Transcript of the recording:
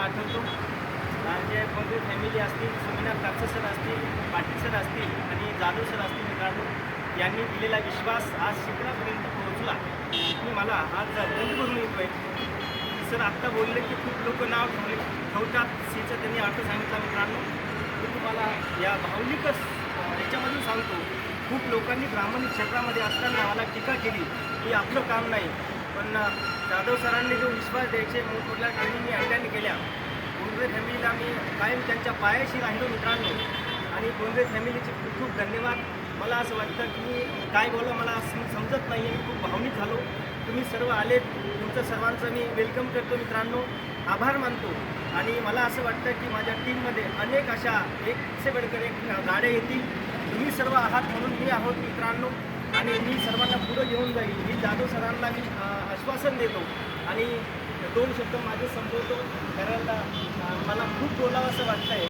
आठवतो. जे कोणते फॅमिली असतील, सोमनाथ कापसे सर असतील, पाटील सर असतील आणि जाधव सर असतील मित्रांनो, यांनी दिलेला विश्वास आज शिखरापर्यंत पोहोचला. मी मला आज दंड भरून येतो आहे. सर आत्ता बोलले की खूप लोक नाव ठेवतात, सीचा त्यांनी अर्थ सांगितला मित्रांनो. मी तुम्हाला या भावनिक याच्यामधून सांगतो, खूप लोकांनी ब्राह्मणी क्षेत्रामध्ये असताना मला टीका केली की आपलं काम नाही, पण जाधव सरांनी जो विश्वास द्यायचे मोठमोठ्या ट्रेनिंगनी अटेंड केल्या. बोंद्रे फॅमिलीला मी कायम त्यांच्या पायाशी राहिलो मित्रांनो, आणि बोंद्रे फॅमिलीचे खूप खूप धन्यवाद. मला असं वाटतं की काय बोलावं मला समजत नाही आहे. मी खूप भावनिक झालो. तुम्ही सर्व आलेत, तुमचं सर्वांचं मी वेलकम करतो मित्रांनो, आभार मानतो. आणि मला असं वाटतं की माझ्या टीममध्ये अनेक अशा एकसे बेडकर एक गाड्या येतील. तुम्ही सर्व आहात म्हणून मी आहोत मित्रांनो, आणि मी सर्वांना पुढं घेऊन जाईल ही जाधव सरांना मी आश्वासन देतो. आणि 2 शब्द माझे संपवतो, कारण मला खूप बोलावं असं वाटतं आहे.